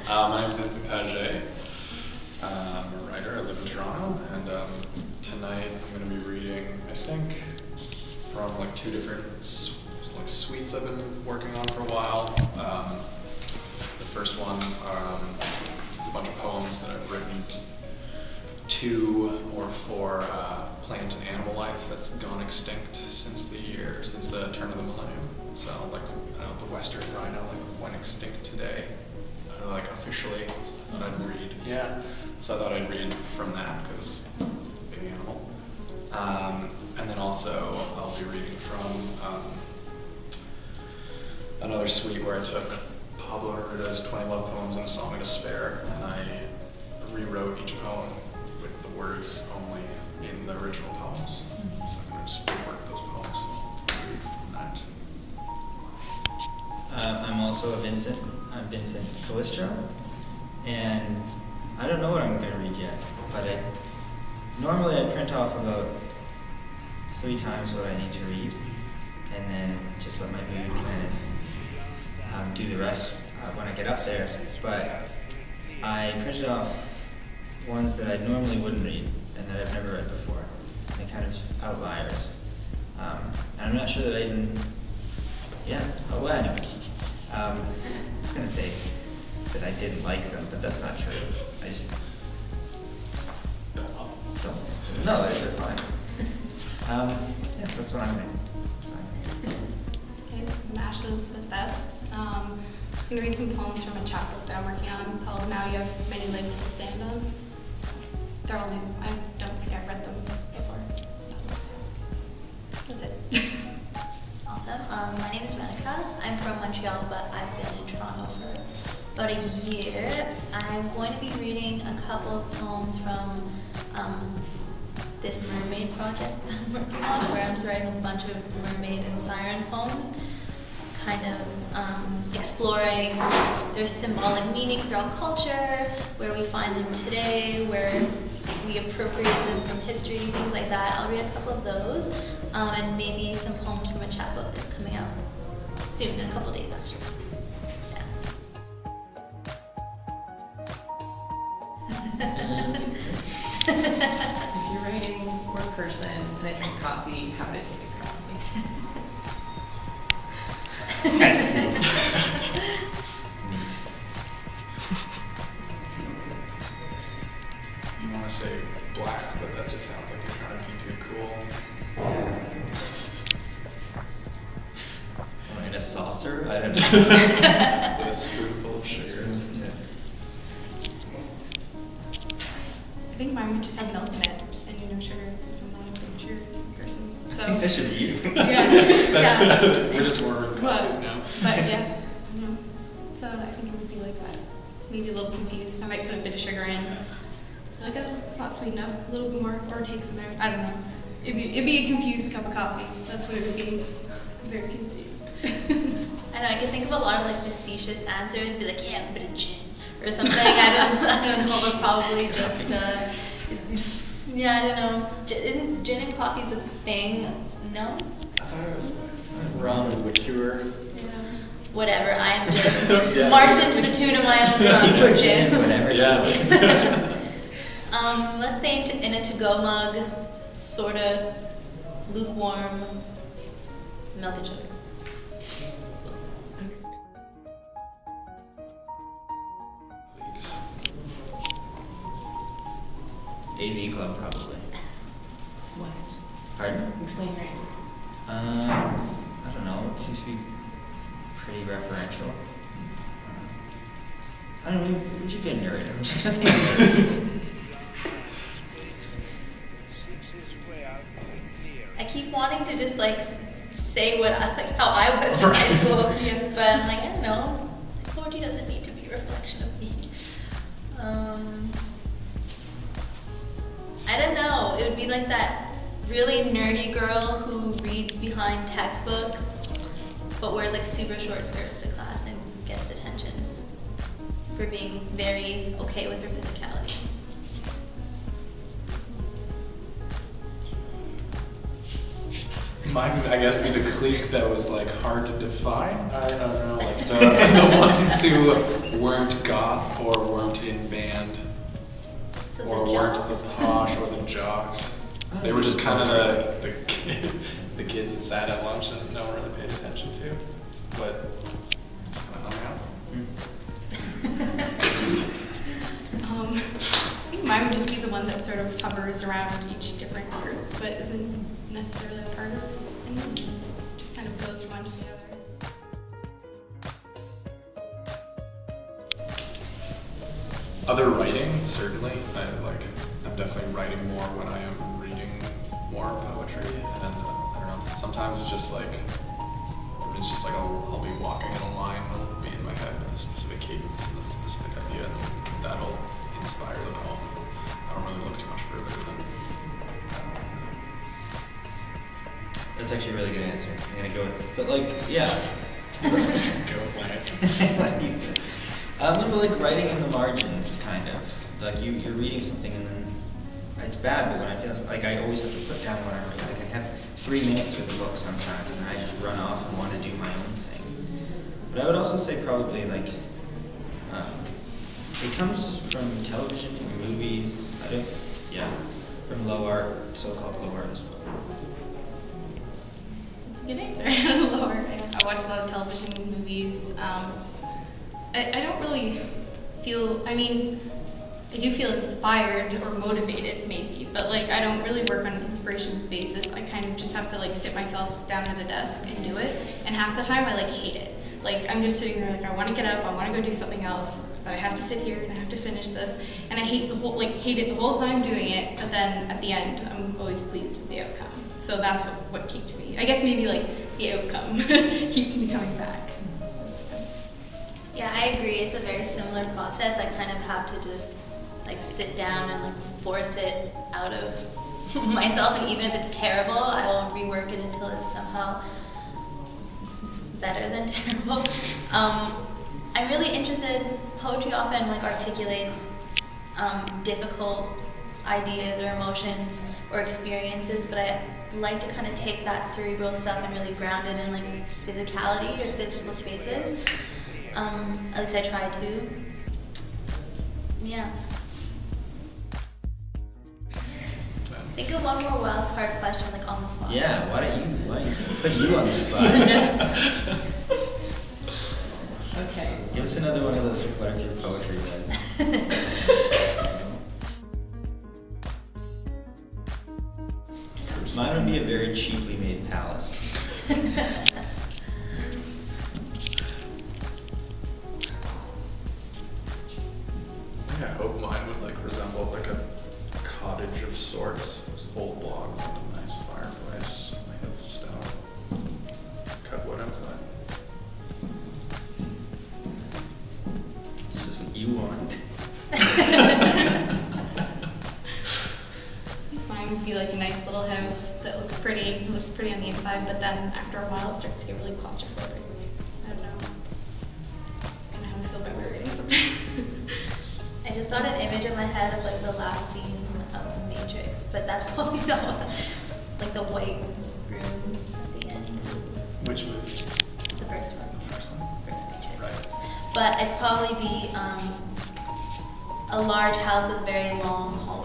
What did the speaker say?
My name is Vincent. I'm a writer. I live in Toronto, and tonight I'm going to be reading, I think, from like two different suites I've been working on for a while. The first one is a bunch of poems that I've written to or for plant and animal life that's gone extinct since the turn of the millennium. So like the western rhino went extinct today, officially. So I thought I'd read. Yeah. So I thought I'd read from that because big animal. And then also I'll be reading from another suite where I took Pablo Neruda's 20 love poems and a song of despair, and I rewrote each poem with the words only in the original poems. So I'm going to just rework those poems. Read from that. I'm also Vincent. I'm Vincent Colistro, and I don't know what I'm going to read yet, but normally I print off about 3 times what I need to read, and then just let my mood kind of do the rest when I get up there. But I printed off ones that I normally wouldn't read and that I've never read before. They're kind of outliers. And I'm not sure that I even, anyway. I was going to say that I didn't like them, but that's not true. I just don't. No, they're fine. That's what I'm doing. Okay, I'm Ashley Elizabeth Best. I'm just going to read some poems from a chapbook that I'm working on called Now You Have Many Legs to Stand On. They're all new. I don't think I've read them before. That's it. Awesome. My name is Domenica. I'm from Montreal, but I've been in Toronto for about a year. I'm going to be reading a couple of poems from this mermaid project that I'm working on, where I'm just writing a bunch of mermaid and siren poems, kind of exploring their symbolic meaning throughout culture, where we find them today, where we appropriate them from history, things like that. I'll read a couple of those, and maybe some poems from a chapbook that's coming out soon, in a couple days actually. If you're writing for a person and I drink coffee, how did you make coffee? I see. Neat. You want to say black, but that just sounds like you're trying to be too cool. Am I in a saucer? I don't know. With a spoonful of sugar. Yeah. I think mine would just have milk in it, and sugar, because I'm not a big sugar person. So I think that's just you. We're just ordering coffees now. But yeah, so I think it would be like that. Maybe a little confused. I might put a bit of sugar in. Like, oh, it's not sweet enough. A little bit more, or take some out. I don't know. It'd be a confused cup of coffee. That's what it would be. Very confused. I know, I can think of a lot of facetious answers, be like, yeah, a bit of gin or something. I don't know, but probably just I don't know. Isn't gin and coffee's a thing? No? I thought it was rum and liqueur. Yeah. Whatever, I am just marching to the tune of my own drum for gin. Whatever. Yeah. Let's say in a to-go mug, sort of lukewarm milk and sugar. AV Club, probably. What? Pardon? Explain your answer. I don't know. It seems to be pretty referential. I don't know. Would you get married? I'm just gonna say. I keep wanting to just say what how I was in high school, but I'm like, I don't know. Poetry doesn't need to be a reflection of me. I don't know. It would be like that really nerdy girl who reads behind textbooks, but wears super short skirts to class and gets detentions for being very okay with her physicality. Mine would, I guess, be the clique that was like hard to define. I don't know, like the ones who weren't goth or weren't in band So or the weren't jocks? the posh or the jocks. They were just kind of the kids that sat at lunch and no one really paid attention to, but just kind of hung out. I think mine would just be the one that sort of hovers around each different group, but isn't necessarily a part of any. Just kind of goes from one to the other. Other writing, certainly. I'm definitely writing more when I am reading more poetry, and I don't know. Sometimes it's just like I'll be walking and a line will be in my head with a specific cadence and a specific idea, and that'll inspire the poem. I don't really look too much further than. That's actually a really good answer. I'm gonna go with, but like, yeah. Just go with my answer. What he said. I'm gonna like writing in the margins, kind of. Like you're reading something and then it's bad, but when I feel like I always have to put down what I'm reading. Like I have 3 minutes with a book sometimes, and I just run off and want to do my own thing. But I would also say probably like it comes from television, from movies. From low art, so-called low art as well. That's a good answer. Lower. I watch a lot of television, movies. I don't really feel, I mean, I do feel inspired or motivated maybe, but like I don't really work on an inspiration basis. I kind of just have to like sit myself down at a desk and do it, and half the time I like hate it. Like I'm just sitting there like I want to get up, I want to go do something else, but I have to sit here and I have to finish this, and I hate it the whole time doing it, but then at the end I'm always pleased with the outcome. So that's what keeps me, I guess maybe like the outcome keeps me coming back. Yeah, I agree. It's a very similar process. I kind of have to just like sit down and like force it out of myself, and even if it's terrible, I will rework it until it's somehow better than terrible. I'm really interested. Poetry often like articulates difficult ideas or emotions or experiences, but I like to kind of take that cerebral stuff and really ground it in like physicality or physical spaces. At least I try to. Yeah. Think of one more wild card question, like on the spot. Yeah, why don't you put you on the spot? Okay. Give us another one of those whatever your poetry was. Mine would be a very cheaply made palace. I hope mine would like resemble like a cottage of sorts. There's old logs and a nice fireplace made of stone. Cut wood outside. This is what you want. Mine would be like a nice little house that looks pretty. It looks pretty on the inside, but then after a while it starts to get really claustrophobic. I don't know. That's kind of how I feel about reading something. I just got an image in my head of like the last scene of The Matrix, but that's probably not like the white room at the end. Which movie? The first one. First one. First Matrix. Right. But I'd probably be a large house with very long hallways.